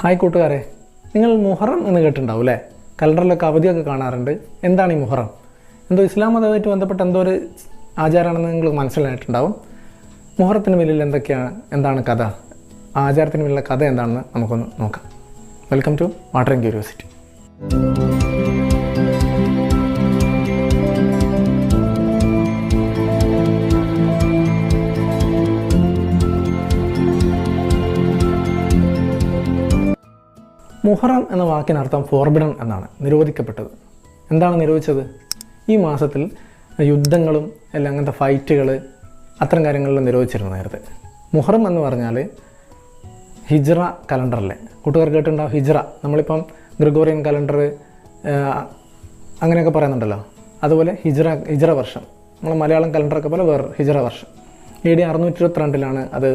Hi കൂട്ടുകാരെ, നിങ്ങൾ മുഹറം എന്ന് കേട്ടിട്ടുണ്ടാവും അല്ലേ? കലണ്ടറിലൊക്കെ അവധിയൊക്കെ കാണാറുണ്ട്. എന്താണ് ഈ മുഹറം? എന്തോ ഇസ്ലാം മതമായിട്ട് ബന്ധപ്പെട്ട എന്തോ ഒരു ആചാരമാണെന്ന് നിങ്ങൾ മനസ്സിലായിട്ടുണ്ടാവും. മുഹറത്തിന് പിന്നിൽ എന്താണ് കഥ? ആ ആചാരത്തിന് പിന്നിലുള്ള കഥ എന്താണെന്ന് നമുക്കൊന്ന് നോക്കാം. Welcome to water and curiosity. Muharram എന്ന വാക്കിനർത്ഥം ഫോർബിഡൻ എന്നാണ്, നിരോധിക്കപ്പെട്ടത്. എന്താണ് നിരോധിച്ചത്? ഈ മാസത്തിൽ യുദ്ധങ്ങളും എല്ലാം അങ്ങനത്തെ ഫൈറ്റുകൾ അത്തരം കാര്യങ്ങളെല്ലാം നിരോധിച്ചിരുന്നു നേരത്തെ. മുഹറം എന്ന് പറഞ്ഞാൽ ഹിജ്റ കലണ്ടറിലെ കൂട്ടുകാർ കേട്ടിട്ടുണ്ടാവും. ഹിജ്റ നമ്മളിപ്പം ഗ്രിഗോറിയൻ കലണ്ടർ അങ്ങനെയൊക്കെ പറയുന്നുണ്ടല്ലോ, അതുപോലെ ഹിജ്റ വർഷം, നമ്മൾ മലയാളം കലണ്ടറൊക്കെ പോലെ വേറെ ഹിജ്റ വർഷം AD 622 അത്